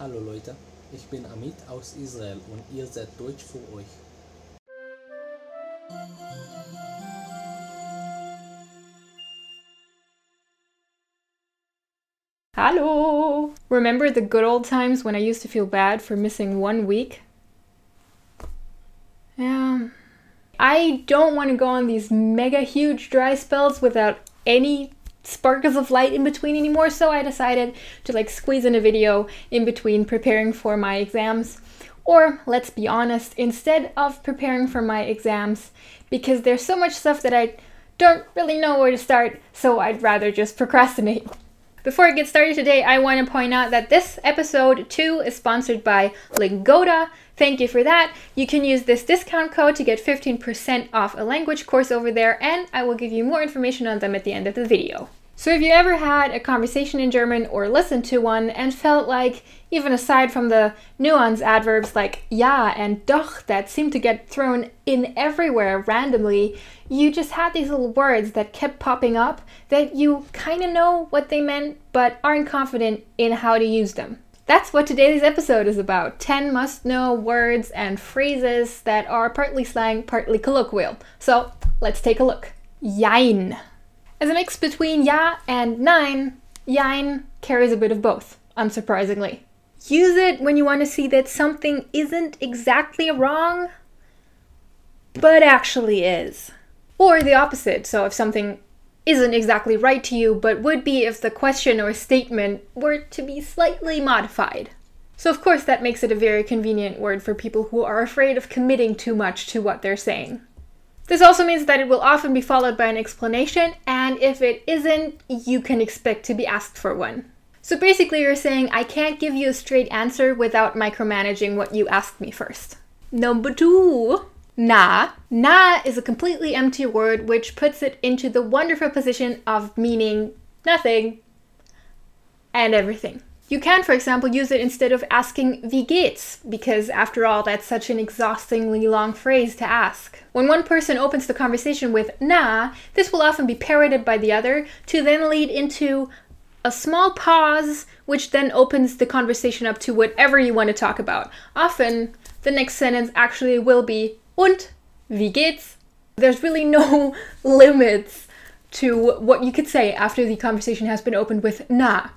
Hallo Leute, ich bin Amit aus Israel und ihr seid Deutsch für euch. Hallo! Remember the good old times when I used to feel bad for missing 1 week? Yeah. I don't want to go on these mega huge dry spells without any sparkles of light in between anymore, so I decided to squeeze in a video in between preparing for my exams. Or, let's be honest, instead of preparing for my exams, because there's so much stuff that I don't really know where to start, so I'd rather just procrastinate. Before I get started today, I want to point out that this episode 2 is sponsored by Lingoda. Thank you for that. You can use this discount code to get 15% off a language course over there, and I will give you more information on them at the end of the video. So if you ever had a conversation in German or listened to one and felt like, even aside from the nuance adverbs like ja and doch that seem to get thrown in everywhere randomly, you just had these little words that kept popping up that you kind of know what they meant but aren't confident in how to use them. That's what today's episode is about. 10 must-know words and phrases that are partly slang, partly colloquial. So let's take a look. Jein. As a mix between ja and nein, jein carries a bit of both, unsurprisingly. Use it when you want to see that something isn't exactly wrong, but actually is. Or the opposite, so if something isn't exactly right to you, but would be if the question or statement were to be slightly modified. So of course that makes it a very convenient word for people who are afraid of committing too much to what they're saying. This also means that it will often be followed by an explanation, and if it isn't, you can expect to be asked for one. So basically you're saying, I can't give you a straight answer without micromanaging what you asked me first. Number 2. Na. Na is a completely empty word which puts it into the wonderful position of meaning nothing and everything. You can, for example, use it instead of asking wie geht's, because after all, that's such an exhaustingly long phrase to ask. When one person opens the conversation with na, this will often be parroted by the other to then lead into a small pause, which then opens the conversation up to whatever you want to talk about. Often, the next sentence actually will be und wie geht's? There's really no limits to what you could say after the conversation has been opened with na.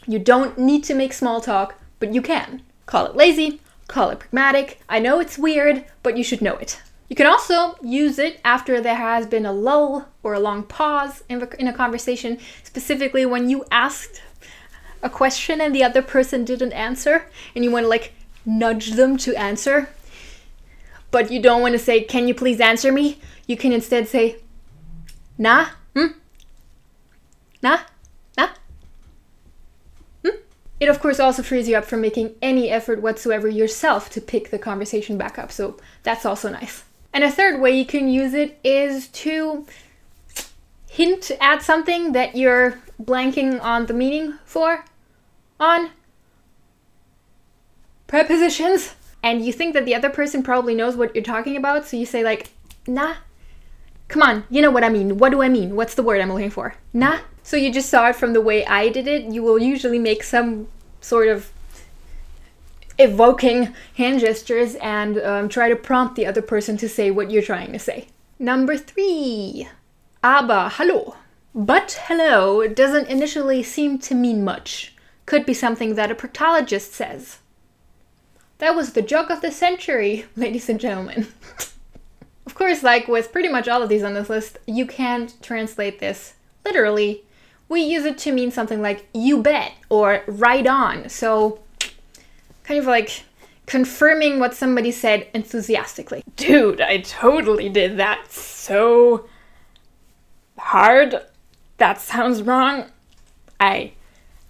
You don't need to make small talk, but you can. Call it lazy, call it pragmatic. I know it's weird, but you should know it. You can also use it after there has been a lull or a long pause in a conversation, specifically when you asked a question and the other person didn't answer, and you want to nudge them to answer. But you don't want to say, can you please answer me? You can instead say, na, na, na. It of course also frees you up from making any effort whatsoever yourself to pick the conversation back up, so that's also nice. And a third way you can use it is to hint at something that you're blanking on the meaning for, on prepositions. And you think that the other person probably knows what you're talking about, so you say nah, come on, you know what I mean. What do I mean? What's the word I'm looking for? Nah. So you just saw it from the way I did it. You will usually make some sort of evoking hand gestures and try to prompt the other person to say what you're trying to say. Number 3. Aber hallo. But hello doesn't initially seem to mean much. Could be something that a proctologist says. That was the joke of the century, ladies and gentlemen. Of course, like with pretty much all of these on this list, you can't translate this literally. We use it to mean something like you bet or right on. So kind of confirming what somebody said enthusiastically. Dude, I totally did that so hard. That sounds wrong. I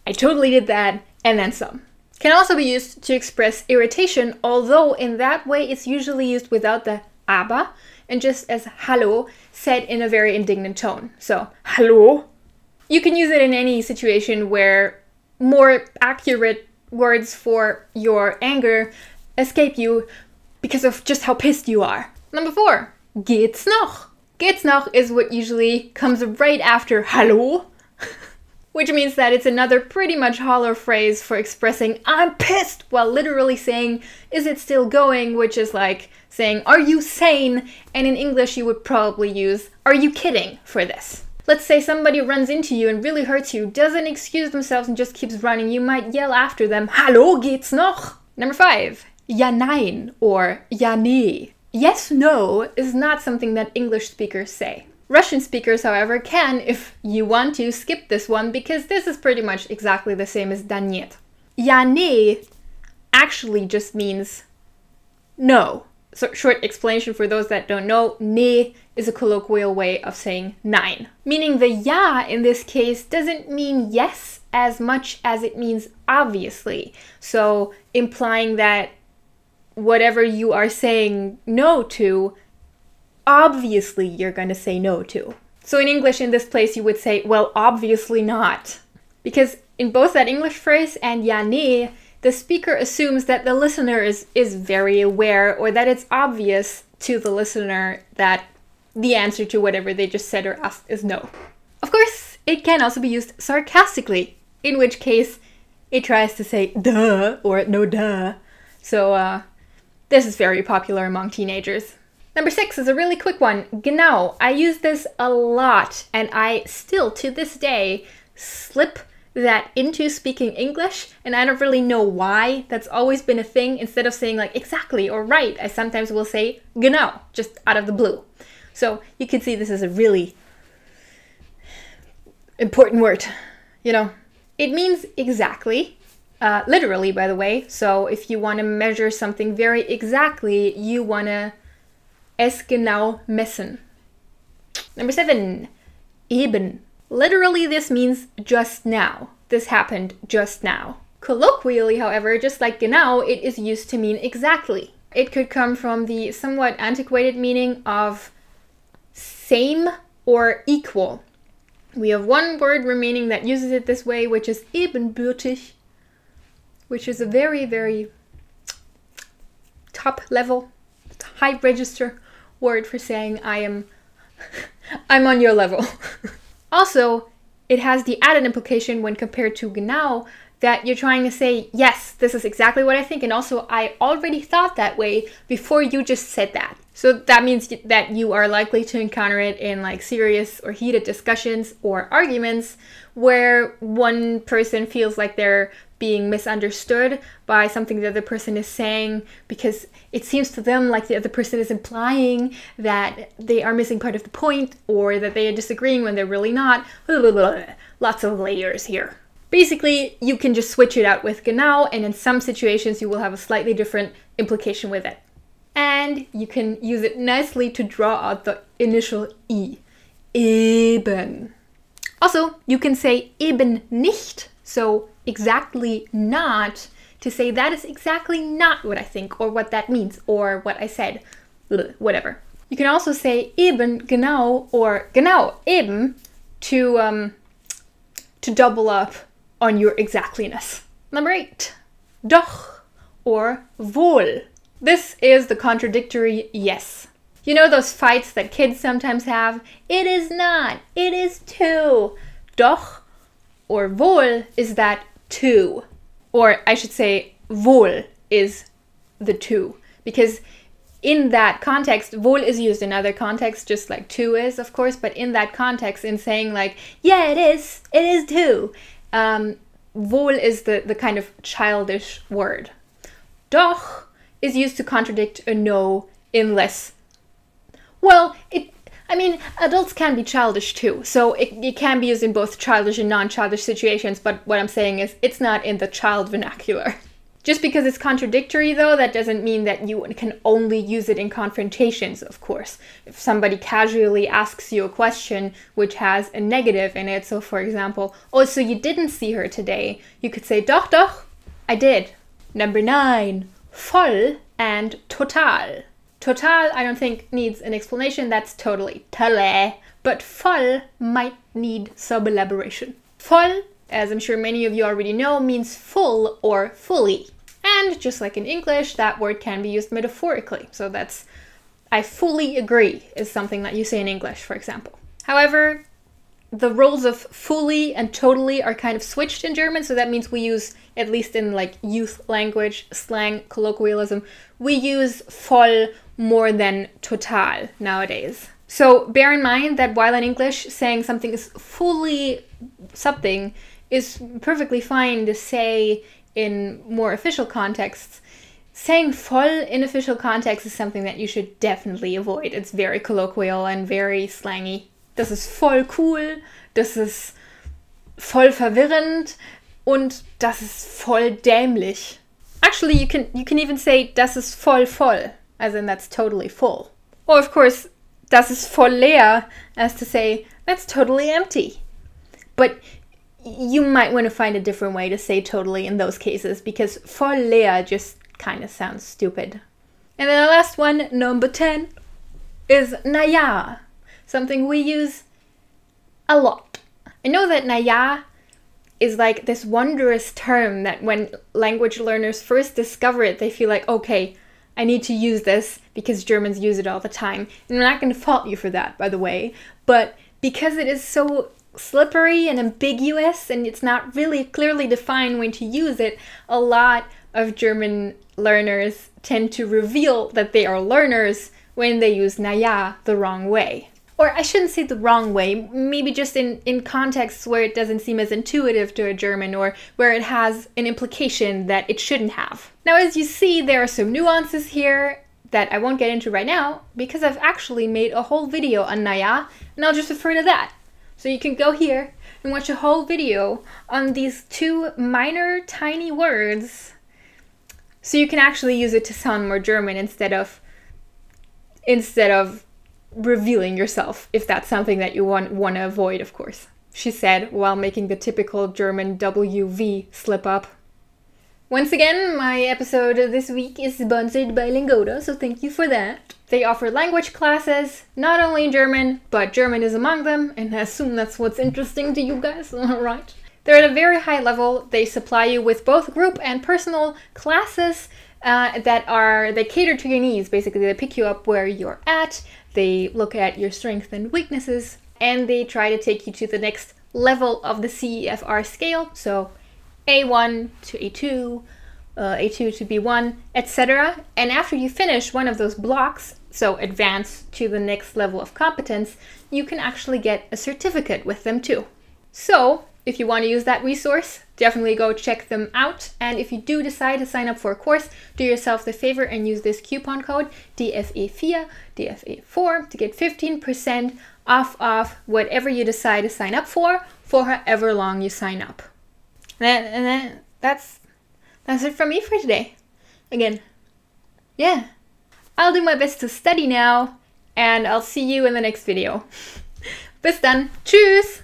totally did that and then some. Can also be used to express irritation, although in that way it's usually used without the aber and just as hallo said in a very indignant tone. So, hallo. You can use it in any situation where more accurate words for your anger escape you because of just how pissed you are. Number 4, geht's noch? Geht's noch is what usually comes right after hallo. which means that it's another pretty much hollow phrase for expressing I'm pissed, while literally saying is it still going, which is like saying are you sane, and in English you would probably use are you kidding for this. Let's say somebody runs into you and really hurts you, doesn't excuse themselves and just keeps running. You might yell after them, Hallo, geht's noch? Number 5, ja nein or ja nee. Yes, no is not something that English speakers say. Russian speakers, however, can, if you want to, skip this one because this is pretty much exactly the same as da нет. Ja nee actually just means no. So short explanation for those that don't know, nee is a colloquial way of saying nein. Meaning the ja in this case doesn't mean yes as much as it means obviously. So implying that whatever you are saying no to, obviously you're going to say no to. So in English in this place you would say, well, obviously not. Because in both that English phrase and ja nee, the speaker assumes that the listener is very aware, or that it's obvious to the listener that the answer to whatever they just said or asked is no. Of course, it can also be used sarcastically, in which case it tries to say duh or no duh. So this is very popular among teenagers. Number 6 is a really quick one. Genau. I use this a lot, and I still, to this day, slip that into speaking English, and I don't really know why. That's always been a thing. Instead of saying like exactly or right, I sometimes will say genau, just out of the blue. So you can see this is a really important word, you know. It means exactly, literally, by the way. So if you want to measure something very exactly, you want to es genau messen. Number 7, eben. Literally, this means just now. This happened just now. Colloquially, however, just like genau, it is used to mean exactly. It could come from the somewhat antiquated meaning of same or equal. We have one word remaining that uses it this way, which is ebenbürtig, which is a very, very top level, high register word for saying I'm on your level. Also, it has the added implication when compared to genau that you're trying to say, yes, this is exactly what I think, and also I already thought that way before you just said that. So that means that you are likely to encounter it in like serious or heated discussions or arguments where one person feels like they're being misunderstood by something the other person is saying because it seems to them like the other person is implying that they are missing part of the point or that they are disagreeing when they're really not. Lots of layers here. Basically, you can just switch it out with genau, and in some situations you will have a slightly different implication with it. And you can use it nicely to draw out the initial I. Eben. Also, you can say eben nicht, so exactly not, to say that is exactly not what I think or what that means or what I said, whatever. You can also say eben genau or genau eben to double up on your exactliness. Number 8, doch or wohl. This is the contradictory yes. You know those fights that kids sometimes have? It is not, it is too. Doch or wohl is that too. Or I should say wohl is the two. Because in that context, wohl is used in other contexts, just like too is, of course, but in that context, in saying like, yeah, it is too. Wohl is the kind of childish word. Doch is used to contradict a no in less. Well, adults can be childish too, so it can be used in both childish and non-childish situations, but what I'm saying is it's not in the child vernacular. Just because it's contradictory, though, that doesn't mean that you can only use it in confrontations, of course. If somebody casually asks you a question which has a negative in it, so for example, oh, so you didn't see her today, you could say, doch, I did. Number 9, voll and total. Total, I don't think needs an explanation, that's totally tolle. But voll might need some elaboration. Voll, as I'm sure many of you already know, means full or fully. And just like in English, that word can be used metaphorically. So that's, I fully agree, is something that you say in English, for example. However, the roles of fully and totally are kind of switched in German. So that means we use, at least in like youth language, slang, colloquialism, we use voll more than total nowadays. So bear in mind that while in English saying something is fully something is perfectly fine to say in more official contexts, saying voll in official context is something that you should definitely avoid. It's very colloquial and very slangy. Das ist voll cool, das ist voll verwirrend und das ist voll dämlich. Actually, you can even say das ist voll voll, as in that's totally full. Or of course, das ist voll leer, as to say that's totally empty. But you might want to find a different way to say totally in those cases, because voll leer just kind of sounds stupid. And then the last one, number 10, is na ja, something we use a lot. I know that na ja is like this wondrous term that when language learners first discover it, they feel like, okay, I need to use this because Germans use it all the time. And I'm not going to fault you for that, by the way, but because it is so slippery and ambiguous and it's not really clearly defined when to use it, a lot of German learners tend to reveal that they are learners when they use na ja the wrong way. Or I shouldn't say the wrong way, maybe just in contexts where it doesn't seem as intuitive to a German or where it has an implication that it shouldn't have. Now, as you see, there are some nuances here that I won't get into right now because I've actually made a whole video on na ja, and I'll just refer to that. So you can go here and watch a whole video on these two minor, tiny words so you can actually use it to sound more German instead of revealing yourself, if that's something that you want to avoid, of course, she said while making the typical German WV slip up. Once again, my episode this week is sponsored by Lingoda, so thank you for that. They offer language classes, not only in German, but German is among them, and I assume that's what's interesting to you guys, alright? They're at a very high level. They supply you with both group and personal classes that cater to your needs. Basically, they pick you up where you're at, they look at your strengths and weaknesses, and they try to take you to the next level of the CEFR scale, so A1 to A2, A2 to B1, etc. And after you finish one of those blocks, so advance to the next level of competence, you can actually get a certificate with them too. So, if you want to use that resource, definitely go check them out. And if you do decide to sign up for a course, do yourself the favor and use this coupon code DFE4, DFE4 to get 15% off whatever you decide to sign up for however long you sign up. And that's it from me for today. Again, yeah, I'll do my best to study now, and I'll see you in the next video. Bis dann, tschüss!